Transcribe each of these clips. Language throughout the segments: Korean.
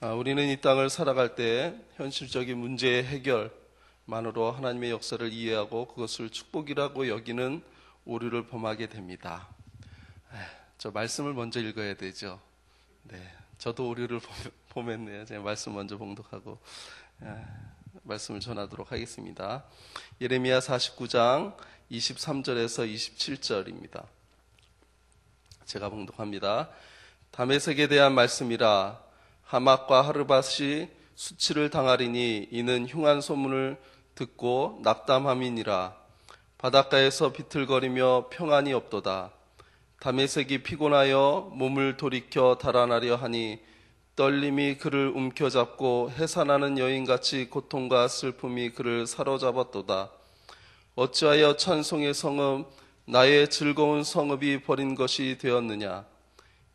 우리는 이 땅을 살아갈 때 현실적인 문제의 해결만으로 하나님의 역사를 이해하고 그것을 축복이라고 여기는 오류를 범하게 됩니다. 저 말씀을 먼저 읽어야 되죠. 네, 저도 오류를 범했네요. 제가 말씀 먼저 봉독하고 말씀을 전하도록 하겠습니다. 예레미야 49장 23절에서 27절입니다. 제가 봉독합니다. 다메섹에 대한 말씀이라. 하맛과 하르밧이 수치를 당하리니 이는 흉한 소문을 듣고 낙담함이니라. 바닷가에서 비틀거리며 평안이 없도다. 다메섹이 피곤하여 몸을 돌이켜 달아나려 하니 떨림이 그를 움켜잡고 해산하는 여인같이 고통과 슬픔이 그를 사로잡았도다. 어찌하여 찬송의 성읍 나의 즐거운 성읍이 버린 것이 되었느냐.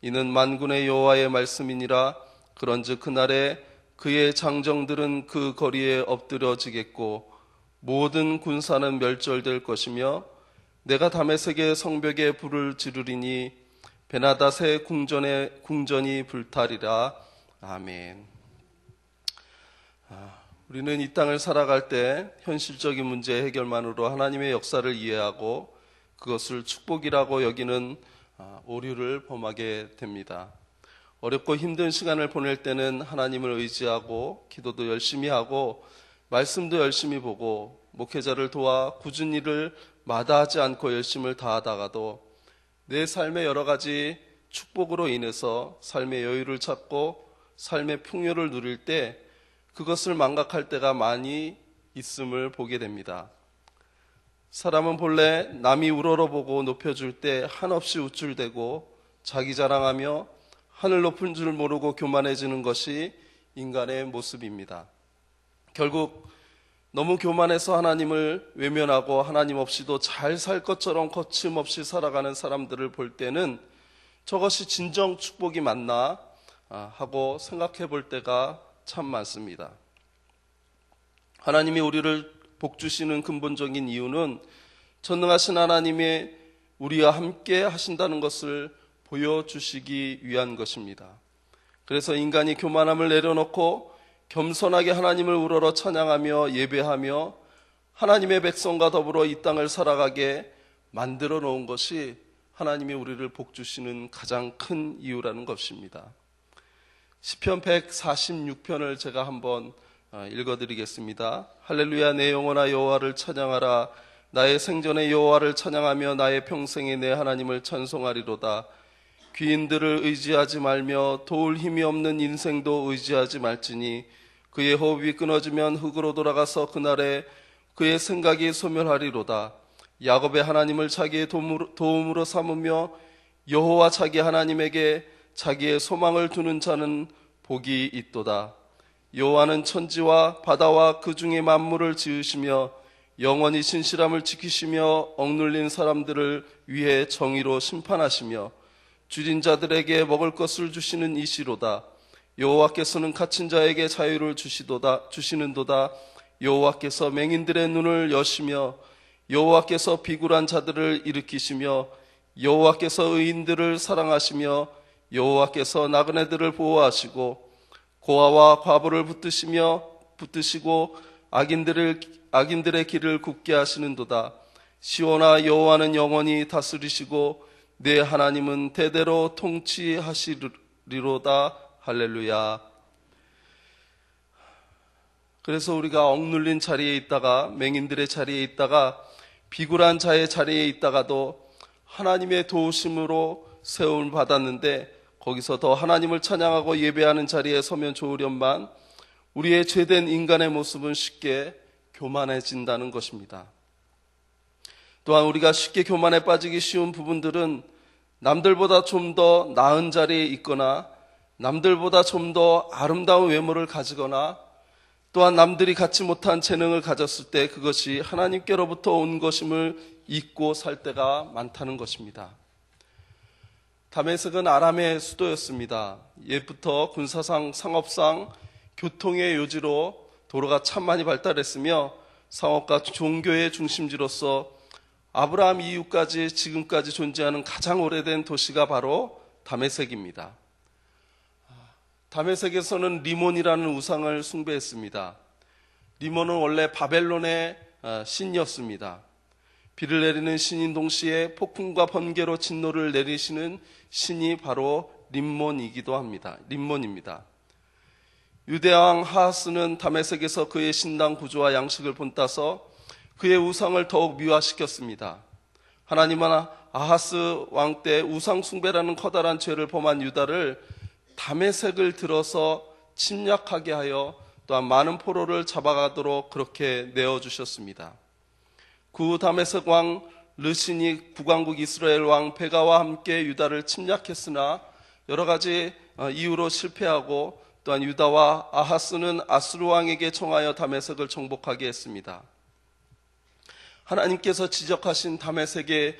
이는 만군의 여호와의 말씀이니라. 그런즉 그날에 그의 장정들은 그 거리에 엎드려지겠고 모든 군사는 멸절될 것이며 내가 다메섹의 성벽에 불을 지르리니 베나닷의 궁전이 불타리라. 아멘. 우리는 이 땅을 살아갈 때 현실적인 문제 해결만으로 하나님의 역사를 이해하고 그것을 축복이라고 여기는 오류를 범하게 됩니다. 어렵고 힘든 시간을 보낼 때는 하나님을 의지하고 기도도 열심히 하고 말씀도 열심히 보고 목회자를 도와 굳은 일을 마다하지 않고 열심을 다하다가도 내 삶의 여러 가지 축복으로 인해서 삶의 여유를 찾고 삶의 풍요를 누릴 때 그것을 망각할 때가 많이 있음을 보게 됩니다. 사람은 본래 남이 우러러보고 높여줄 때 한없이 우쭐대고 자기 자랑하며 하늘 높은 줄 모르고 교만해지는 것이 인간의 모습입니다. 결국 너무 교만해서 하나님을 외면하고 하나님 없이도 잘 살 것처럼 거침없이 살아가는 사람들을 볼 때는 저것이 진정 축복이 맞나 하고 생각해 볼 때가 참 많습니다. 하나님이 우리를 복주시는 근본적인 이유는 전능하신 하나님이 우리와 함께 하신다는 것을 보여주시기 위한 것입니다. 그래서 인간이 교만함을 내려놓고 겸손하게 하나님을 우러러 찬양하며 예배하며 하나님의 백성과 더불어 이 땅을 살아가게 만들어 놓은 것이 하나님이 우리를 복주시는 가장 큰 이유라는 것입니다. 시편 146편을 제가 한번 읽어드리겠습니다. 할렐루야 내 영혼아 여호와를 찬양하라. 나의 생전에 여호와를 찬양하며 나의 평생에 내 하나님을 찬송하리로다. 귀인들을 의지하지 말며 도울 힘이 없는 인생도 의지하지 말지니 그의 호흡이 끊어지면 흙으로 돌아가서 그날에 그의 생각이 소멸하리로다. 야곱의 하나님을 자기의 도움으로 삼으며 여호와 자기 하나님에게 자기의 소망을 두는 자는 복이 있도다. 여호와는 천지와 바다와 그 중에 만물을 지으시며 영원히 신실함을 지키시며 억눌린 사람들을 위해 정의로 심판하시며 줄인 자들에게 먹을 것을 주시는 이시로다. 여호와께서는 갇힌 자에게 자유를 주시는도다. 여호와께서 맹인들의 눈을 여시며 여호와께서 비굴한 자들을 일으키시며 여호와께서 의인들을 사랑하시며 여호와께서 나그네들을 보호하시고 고아와 과부를 붙드시고 악인들의 길을 굽게 하시는도다. 시온아 여호와는 영원히 다스리시고 내 하나님은 대대로 통치하시리로다. 할렐루야. 그래서 우리가 억눌린 자리에 있다가 맹인들의 자리에 있다가 비굴한 자의 자리에 있다가도 하나님의 도우심으로 세움을 받았는데 거기서 더 하나님을 찬양하고 예배하는 자리에 서면 좋으련만 우리의 죄된 인간의 모습은 쉽게 교만해진다는 것입니다. 또한 우리가 쉽게 교만에 빠지기 쉬운 부분들은 남들보다 좀 더 나은 자리에 있거나 남들보다 좀 더 아름다운 외모를 가지거나 또한 남들이 갖지 못한 재능을 가졌을 때 그것이 하나님께로부터 온 것임을 잊고 살 때가 많다는 것입니다. 다메섹은 아람의 수도였습니다. 옛부터 군사상, 상업상, 교통의 요지로 도로가 참 많이 발달했으며 상업과 종교의 중심지로서 아브라함 이후까지 지금까지 존재하는 가장 오래된 도시가 바로 다메섹입니다. 다메섹에서는 리몬이라는 우상을 숭배했습니다. 리몬은 원래 바벨론의 신이었습니다. 비를 내리는 신인 동시에 폭풍과 번개로 진노를 내리시는 신이 바로 림몬입니다. 유대왕 하하스는 다메섹에서 그의 신당 구조와 양식을 본따서 그의 우상을 더욱 미화시켰습니다. 하나님은 아하스 왕 때 우상 숭배라는 커다란 죄를 범한 유다를 다메섹을 들어서 침략하게 하여 또한 많은 포로를 잡아가도록 그렇게 내어주셨습니다. 그 후 다메섹 왕 르신이 북왕국 이스라엘 왕 베가와 함께 유다를 침략했으나 여러 가지 이유로 실패하고 또한 유다와 아하스는 아수르 왕에게 청하여 다메섹을 정복하게 했습니다. 하나님께서 지적하신 다메섹의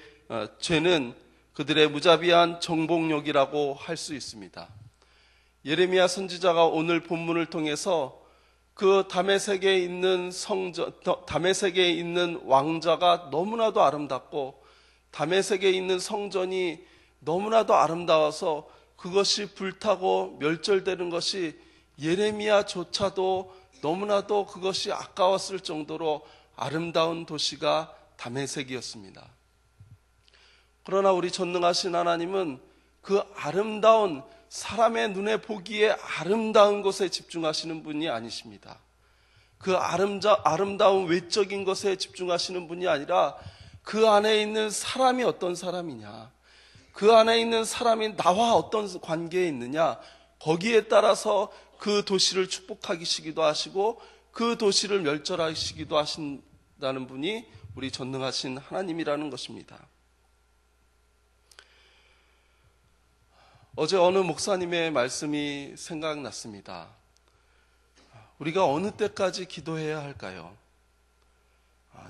죄는 그들의 무자비한 정복욕이라고 할 수 있습니다. 예레미야 선지자가 오늘 본문을 통해서 그 다메섹에 있는 다메섹에 있는 왕자가 너무나도 아름답고 다메섹에 있는 성전이 너무나도 아름다워서 그것이 불타고 멸절되는 것이 예레미야조차도 너무나도 그것이 아까웠을 정도로 아름다운 도시가 다메섹이었습니다. 그러나 우리 전능하신 하나님은 그 아름다운 사람의 눈에 보기에 아름다운 것에 집중하시는 분이 아니십니다. 그 아름다운 외적인 것에 집중하시는 분이 아니라 그 안에 있는 사람이 어떤 사람이냐, 그 안에 있는 사람이 나와 어떤 관계에 있느냐, 거기에 따라서 그 도시를 축복하시기도 하시고 그 도시를 멸절하시기도 하신다는 분이 우리 전능하신 하나님이라는 것입니다. 어제 어느 목사님의 말씀이 생각났습니다. 우리가 어느 때까지 기도해야 할까요?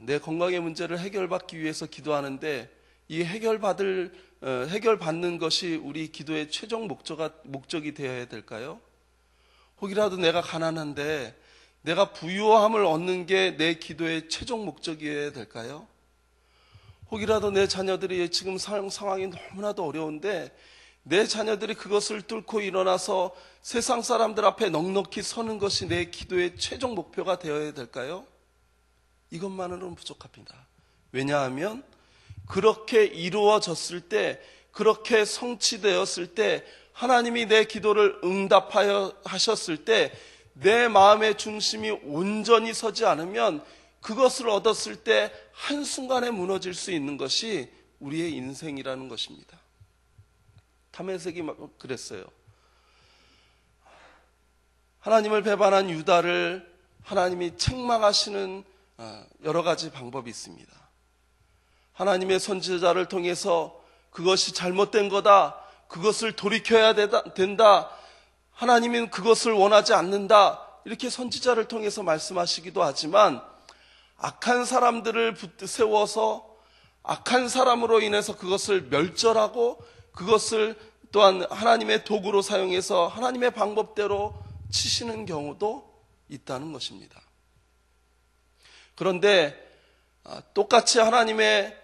내 건강의 문제를 해결받기 위해서 기도하는데 이 해결받는 것이 우리 기도의 최종 목적이 되어야 될까요? 혹이라도 내가 가난한데 내가 부유함을 얻는 게 내 기도의 최종 목적이어야 될까요? 혹이라도 내 자녀들이 지금 상황이 너무나도 어려운데 내 자녀들이 그것을 뚫고 일어나서 세상 사람들 앞에 넉넉히 서는 것이 내 기도의 최종 목표가 되어야 될까요? 이것만으로는 부족합니다. 왜냐하면 그렇게 이루어졌을 때, 그렇게 성취되었을 때, 하나님이 내 기도를 응답하여 하셨을 때 내 마음의 중심이 온전히 서지 않으면 그것을 얻었을 때 한순간에 무너질 수 있는 것이 우리의 인생이라는 것입니다. 다메섹이 그랬어요. 하나님을 배반한 유다를 하나님이 책망하시는 여러 가지 방법이 있습니다. 하나님의 선지자를 통해서 그것이 잘못된 거다, 그것을 돌이켜야 된다, 하나님은 그것을 원하지 않는다, 이렇게 선지자를 통해서 말씀하시기도 하지만 악한 사람들을 세워서 악한 사람으로 인해서 그것을 멸절하고 그것을 또한 하나님의 도구로 사용해서 하나님의 방법대로 치시는 경우도 있다는 것입니다. 그런데 똑같이 하나님의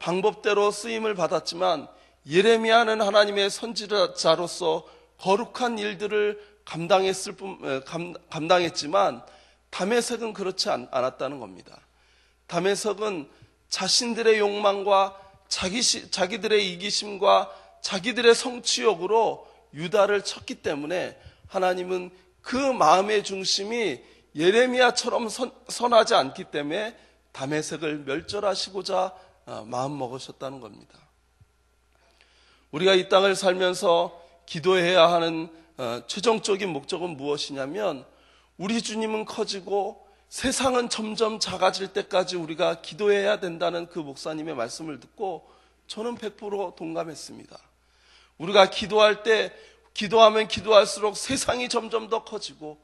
방법대로 쓰임을 받았지만 예레미야는 하나님의 선지자로서 거룩한 일들을 감당했지만 다메섹은 그렇지 않았다는 겁니다. 다메섹은 자신들의 욕망과 자기들의 이기심과 자기들의 성취욕으로 유다를 쳤기 때문에 하나님은 그 마음의 중심이 예레미야처럼 선하지 않기 때문에 다메섹을 멸절하시고자 마음먹으셨다는 겁니다. 우리가 이 땅을 살면서 기도해야 하는 최종적인 목적은 무엇이냐면 우리 주님은 커지고 세상은 점점 작아질 때까지 우리가 기도해야 된다는 그 목사님의 말씀을 듣고 저는 100% 동감했습니다. 우리가 기도할 때 기도하면 기도할수록 세상이 점점 더 커지고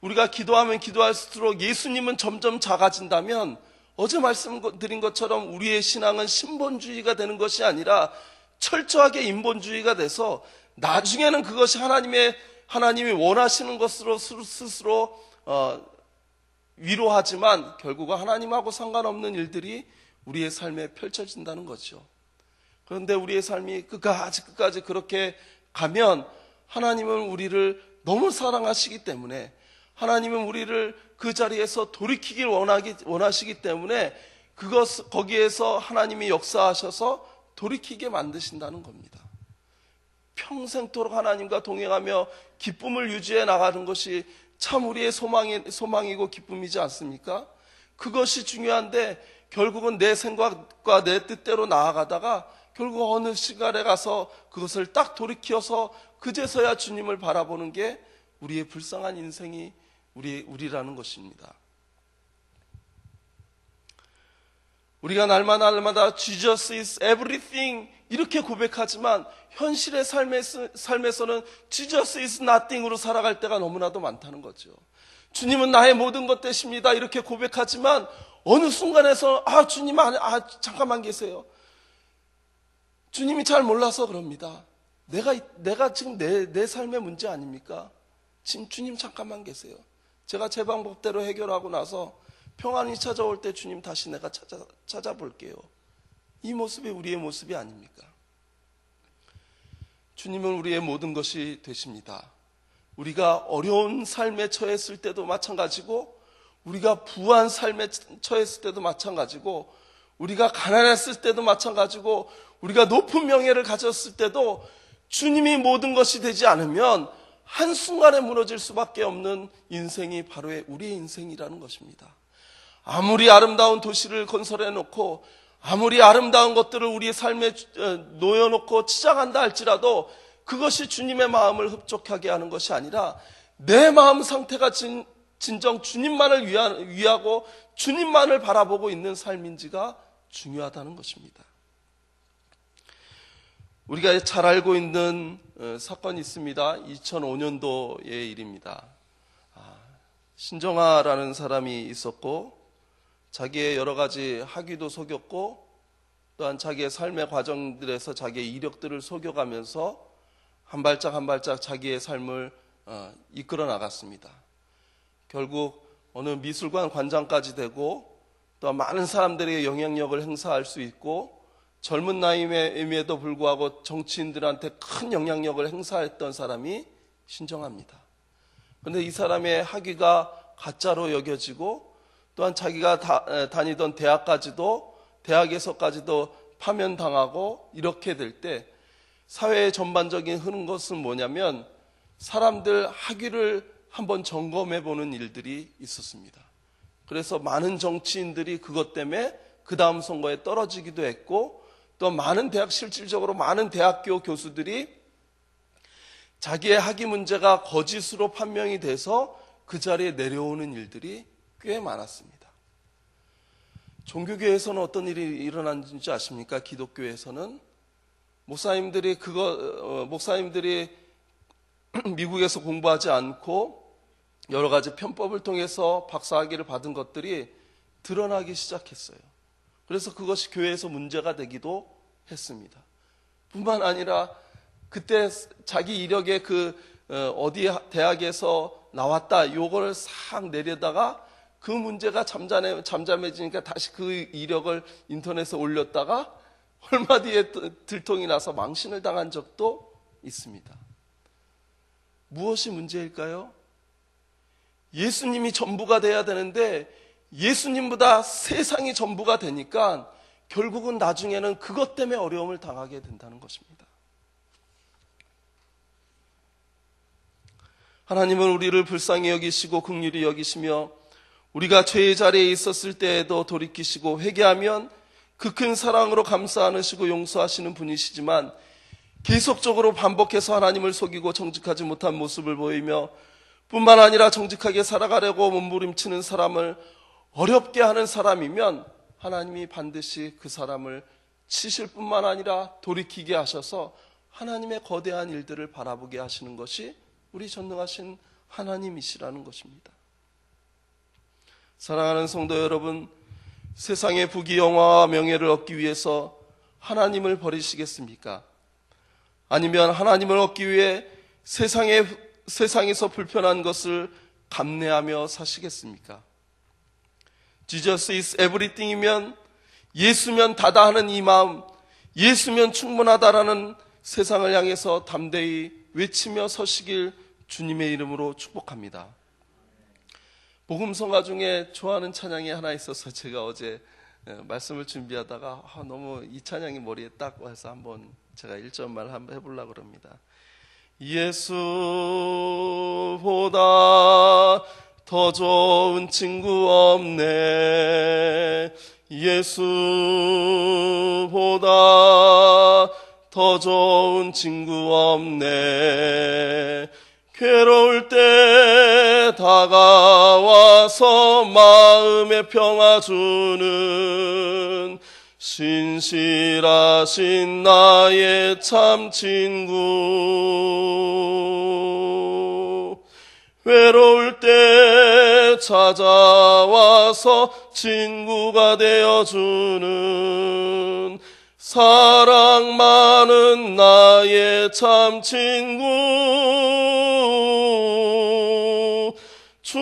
우리가 기도하면 기도할수록 예수님은 점점 작아진다면 어제 말씀드린 것처럼 우리의 신앙은 신본주의가 되는 것이 아니라 철저하게 인본주의가 돼서 나중에는 그것이 하나님이 원하시는 것으로 스스로 위로하지만 결국은 하나님하고 상관없는 일들이 우리의 삶에 펼쳐진다는 거죠. 그런데 우리의 삶이 끝까지 그렇게 가면 하나님은 우리를 너무 사랑하시기 때문에 하나님은 우리를 그 자리에서 돌이키길 원하시기 때문에 거기에서 하나님이 역사하셔서 돌이키게 만드신다는 겁니다. 평생토록 하나님과 동행하며 기쁨을 유지해 나가는 것이 참 우리의 소망이고 기쁨이지 않습니까? 그것이 중요한데 결국은 내 생각과 내 뜻대로 나아가다가 결국 어느 시간에 가서 그것을 딱 돌이켜서 그제서야 주님을 바라보는 게 우리의 불쌍한 인생이 우리라는 것입니다. 우리가 날마다 Jesus is everything 이렇게 고백하지만 현실의 삶에서는 Jesus is nothing으로 살아갈 때가 너무나도 많다는 거죠. 주님은 나의 모든 것 되십니다 이렇게 고백하지만 어느 순간에서 주님 잠깐만 계세요. 주님이 잘 몰라서 그럽니다. 내가 지금 내 삶의 문제 아닙니까? 지금 주님 잠깐만 계세요. 제가 제 방법대로 해결하고 나서 평안이 찾아올 때 주님 다시 내가 찾아볼게요. 이 모습이 우리의 모습이 아닙니까? 주님은 우리의 모든 것이 되십니다. 우리가 어려운 삶에 처했을 때도 마찬가지고 우리가 부한 삶에 처했을 때도 마찬가지고 우리가 가난했을 때도 마찬가지고 우리가 높은 명예를 가졌을 때도 주님이 모든 것이 되지 않으면 한순간에 무너질 수밖에 없는 인생이 바로 우리의 인생이라는 것입니다. 아무리 아름다운 도시를 건설해 놓고 아무리 아름다운 것들을 우리의 삶에 놓여놓고 치장한다 할지라도 그것이 주님의 마음을 흡족하게 하는 것이 아니라 내 마음 상태가 진정 주님만을 위하고 주님만을 바라보고 있는 삶인지가 중요하다는 것입니다. 우리가 잘 알고 있는 사건이 있습니다. 2005년도의 일입니다. 신정아라는 사람이 있었고 자기의 여러 가지 학위도 속였고 또한 자기의 삶의 과정들에서 자기의 이력들을 속여가면서 한 발짝 한 발짝 자기의 삶을 이끌어 나갔습니다. 결국 어느 미술관 관장까지 되고 또 많은 사람들에게 영향력을 행사할 수 있고 젊은 나이임에도 불구하고 정치인들한테 큰 영향력을 행사했던 사람이 신정아입니다. 그런데 이 사람의 학위가 가짜로 여겨지고 또한 자기가 다니던 대학에서까지도 파면당하고 이렇게 될 때 사회의 전반적인 흐른 것은 뭐냐면 사람들 학위를 한번 점검해 보는 일들이 있었습니다. 그래서 많은 정치인들이 그것 때문에 그 다음 선거에 떨어지기도 했고 또 실질적으로 많은 대학교 교수들이 자기의 학위 문제가 거짓으로 판명이 돼서 그 자리에 내려오는 일들이 꽤 많았습니다. 종교계에서는 어떤 일이 일어났는지 아십니까? 기독교에서는 목사님들이 미국에서 공부하지 않고 여러 가지 편법을 통해서 박사학위를 받은 것들이 드러나기 시작했어요. 그래서 그것이 교회에서 문제가 되기도 했습니다. 뿐만 아니라 그때 자기 이력에 어디 대학에서 나왔다 요거를 싹 내려다가 그 문제가 잠잠해지니까 다시 그 이력을 인터넷에 올렸다가 얼마 뒤에 들통이 나서 망신을 당한 적도 있습니다. 무엇이 문제일까요? 예수님이 전부가 돼야 되는데 예수님보다 세상이 전부가 되니까 결국은 나중에는 그것 때문에 어려움을 당하게 된다는 것입니다. 하나님은 우리를 불쌍히 여기시고 긍휼히 여기시며 우리가 죄의 자리에 있었을 때에도 돌이키시고 회개하면 그 큰 사랑으로 감싸 안으시고 용서하시는 분이시지만 계속적으로 반복해서 하나님을 속이고 정직하지 못한 모습을 보이며 뿐만 아니라 정직하게 살아가려고 몸부림치는 사람을 어렵게 하는 사람이면 하나님이 반드시 그 사람을 치실 뿐만 아니라 돌이키게 하셔서 하나님의 거대한 일들을 바라보게 하시는 것이 우리 전능하신 하나님이시라는 것입니다. 사랑하는 성도 여러분, 세상의 부귀 영화와 명예를 얻기 위해서 하나님을 버리시겠습니까? 아니면 하나님을 얻기 위해 세상에서 불편한 것을 감내하며 사시겠습니까? Jesus is everything이면 예수면 다다 하는 이 마음, 예수면 충분하다라는 세상을 향해서 담대히 외치며 서시길 주님의 이름으로 축복합니다. 복음성가 중에 좋아하는 찬양이 하나 있어서 제가 어제 말씀을 준비하다가 너무 이 찬양이 머리에 딱 와서 한번 제가 1절만 한번 해보려고 합니다. 예수보다 더 좋은 친구 없네. 예수보다 더 좋은 친구 없네. 괴로울 때 다가와서 마음의 평화 주는 신실하신 나의 참 친구. 외로울 때 찾아와서 친구가 되어주는 사랑 많은 나의 참 친구. 주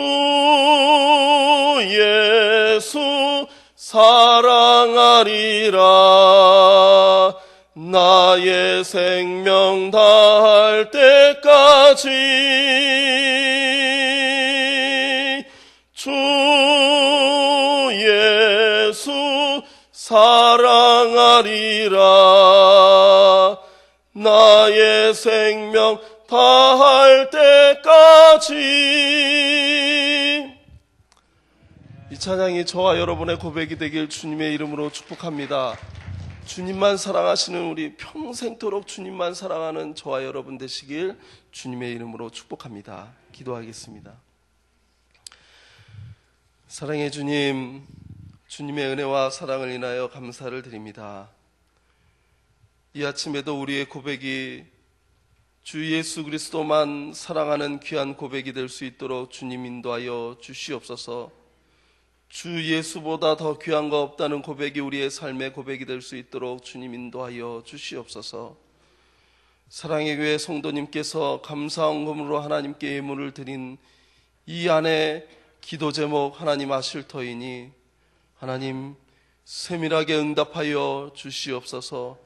예수 사랑하리라. 나의 생명 다할 때까지. 주 예수 사랑하리라. 나의 생명 다할 때까지. 이 찬양이 저와 여러분의 고백이 되길 주님의 이름으로 축복합니다. 주님만 사랑하시는 우리 평생토록 주님만 사랑하는 저와 여러분 되시길 주님의 이름으로 축복합니다. 기도하겠습니다. 사랑의 주님, 주님의 은혜와 사랑을 인하여 감사를 드립니다. 이 아침에도 우리의 고백이 주 예수 그리스도만 사랑하는 귀한 고백이 될 수 있도록 주님 인도하여 주시옵소서. 주 예수보다 더 귀한 거 없다는 고백이 우리의 삶의 고백이 될 수 있도록 주님 인도하여 주시옵소서. 사랑의 교회 성도님께서 감사헌금으로 하나님께 예물을 드린 이 안에 기도 제목 하나님 아실 터이니 하나님 세밀하게 응답하여 주시옵소서.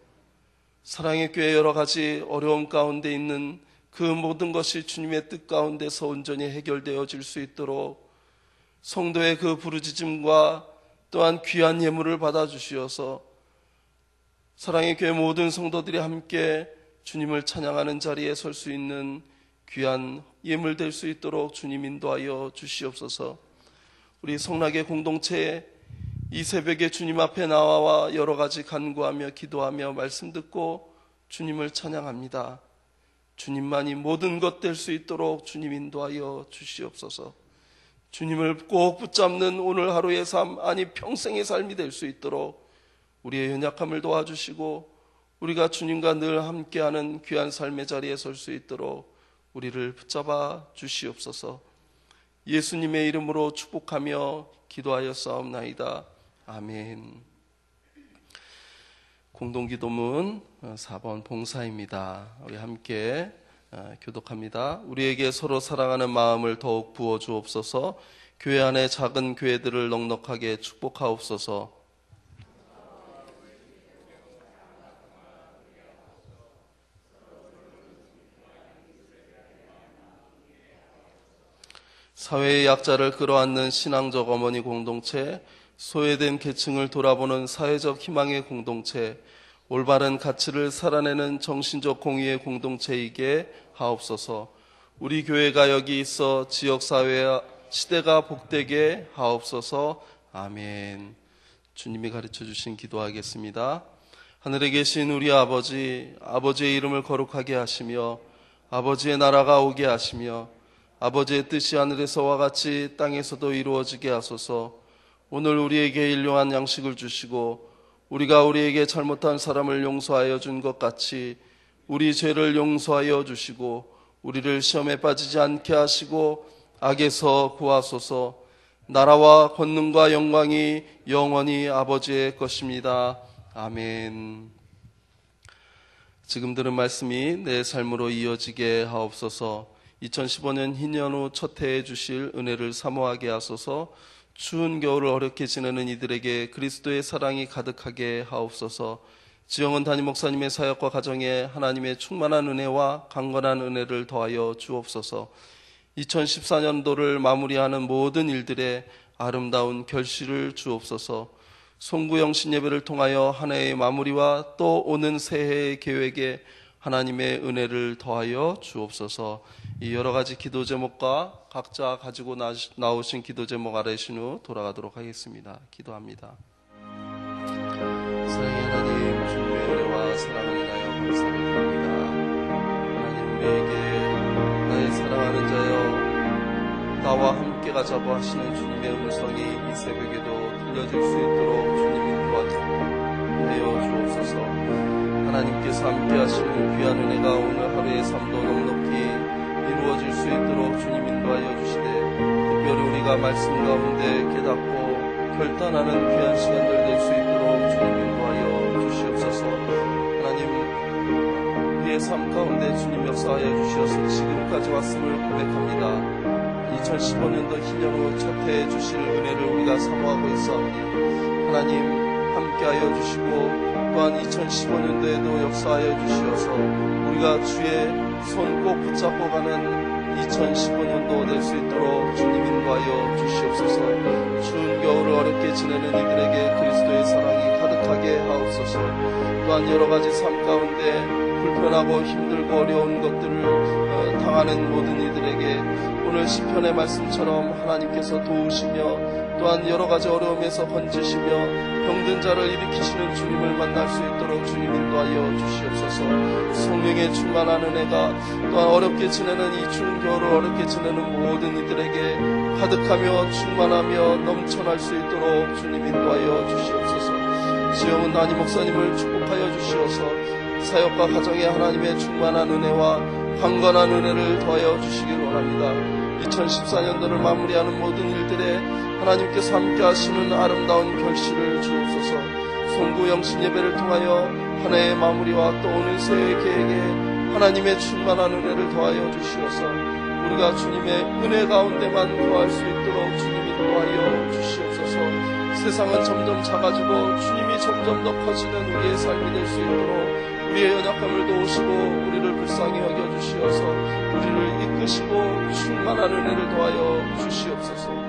사랑의 교회 여러 가지 어려움 가운데 있는 그 모든 것이 주님의 뜻 가운데서 온전히 해결되어질 수 있도록 성도의 그 부르짖음과 또한 귀한 예물을 받아주시어서 사랑의 교회 모든 성도들이 함께 주님을 찬양하는 자리에 설 수 있는 귀한 예물 될 수 있도록 주님 인도하여 주시옵소서. 우리 성락의 공동체에 이 새벽에 주님 앞에 나와 여러 가지 간구하며 기도하며 말씀 듣고 주님을 찬양합니다. 주님만이 모든 것 될 수 있도록 주님 인도하여 주시옵소서. 주님을 꼭 붙잡는 오늘 하루의 삶, 아니 평생의 삶이 될 수 있도록 우리의 연약함을 도와주시고 우리가 주님과 늘 함께하는 귀한 삶의 자리에 설 수 있도록 우리를 붙잡아 주시옵소서. 예수님의 이름으로 축복하며 기도하여 싸움나이다. 아멘. 공동기도문 4번 봉사입니다. 우리 함께 교독합니다. 우리에게 서로 사랑하는 마음을 더욱 부어주옵소서. 교회 안에 작은 교회들을 넉넉하게 축복하옵소서. 사회의 약자를 끌어안는 신앙적 어머니 공동체, 소외된 계층을 돌아보는 사회적 희망의 공동체, 올바른 가치를 살아내는 정신적 공의의 공동체이게 하옵소서. 우리 교회가 여기 있어 지역사회와 시대가 복되게 하옵소서. 아멘. 주님이 가르쳐 주신 기도하겠습니다. 하늘에 계신 우리 아버지, 아버지의 이름을 거룩하게 하시며 아버지의 나라가 오게 하시며 아버지의 뜻이 하늘에서와 같이 땅에서도 이루어지게 하소서. 오늘 우리에게 일용할 양식을 주시고 우리가 우리에게 잘못한 사람을 용서하여 준 것 같이 우리 죄를 용서하여 주시고 우리를 시험에 빠지지 않게 하시고 악에서 구하소서. 나라와 권능과 영광이 영원히 아버지의 것입니다. 아멘. 지금 들은 말씀이 내 삶으로 이어지게 하옵소서. 2015년 흰연후 첫 해에 주실 은혜를 사모하게 하소서. 추운 겨울을 어렵게 지내는 이들에게 그리스도의 사랑이 가득하게 하옵소서. 지영은 담임 목사님의 사역과 가정에 하나님의 충만한 은혜와 강건한 은혜를 더하여 주옵소서. 2014년도를 마무리하는 모든 일들에 아름다운 결실을 주옵소서. 송구영 신예배를 통하여 한 해의 마무리와 또 오는 새해의 계획에 하나님의 은혜를 더하여 주옵소서. 이 여러 가지 기도 제목과 각자 가지고 나오신 기도 제목 아뢰신 후 돌아가도록 하겠습니다. 기도합니다. 사랑의 하나님, 주님의 은혜와 사랑을 인하여 감사를 드립니다. 하나님, 우리에게 나의 사랑하는 자여, 나와 함께 가자고 하시는 주님의 음성이 이 새벽에도 들려질 수 있도록 주님 인도하여 주옵소서. 하나님께서 함께 하시는 귀한 은혜가 오늘 하루의 삶도 넉넉히 이루어질 수 있도록 주님 인도하여 주시되, 특별히 우리가 말씀 가운데 깨닫고 결단하는 귀한 시간들 될 수 있도록 주님 인도하여 주시옵소서. 하나님, 우리의 삶 가운데 주님 역사하여 주시어서 지금까지 왔음을 고백합니다. 2015년도 희년후 첫 해에 주실 은혜를 우리가 사모하고 있사오니 하나님 함께하여 주시고, 또한 2015년도에도 역사하여 주시어서 우리가 주의 손 꼭 붙잡고 가는 2015년도 될 수 있도록 주님 인도하여 주시옵소서. 추운 겨울을 어렵게 지내는 이들에게 그리스도의 사랑이 가득하게 하옵소서. 또한 여러 가지 삶 가운데 불편하고 힘들고 어려운 것들을 당하는 모든 이들에게 오늘 시편의 말씀처럼 하나님께서 도우시며, 또한 여러 가지 어려움에서 건지시며 병든 자를 일으키시는 주님을 만날 수 있도록 주님 인도하여 주시옵소서. 성령의 충만한 은혜가 또한 어렵게 지내는 이 추운 겨울을 어렵게 지내는 모든 이들에게 가득하며 충만하며 넘쳐날 수 있도록 주님 인도하여 주시옵소서. 지영은 담임 목사님을 축복하여 주시어서 사역과 가정에 하나님의 충만한 은혜와 강건한 은혜를 더하여 주시길 원합니다. 2014년도를 마무리하는 모든 일들에 하나님께서 함께 하시는 아름다운 결실을 주옵소서. 송구영 신예배를 통하여 한 해의 마무리와 또 오늘 새해의 계획에 하나님의 충만한 은혜를 더하여 주시어서 우리가 주님의 은혜 가운데만 거할 수 있도록 주님 인도하여 주시옵소서. 세상은 점점 작아지고 주님이 점점 더 커지는 우리의 삶이 될 수 있도록 우리의 연약함을 도우시고 우리를 불쌍히 여겨주시어서 우리를 이끄시고 충만한 은혜를 더하여 주시옵소서.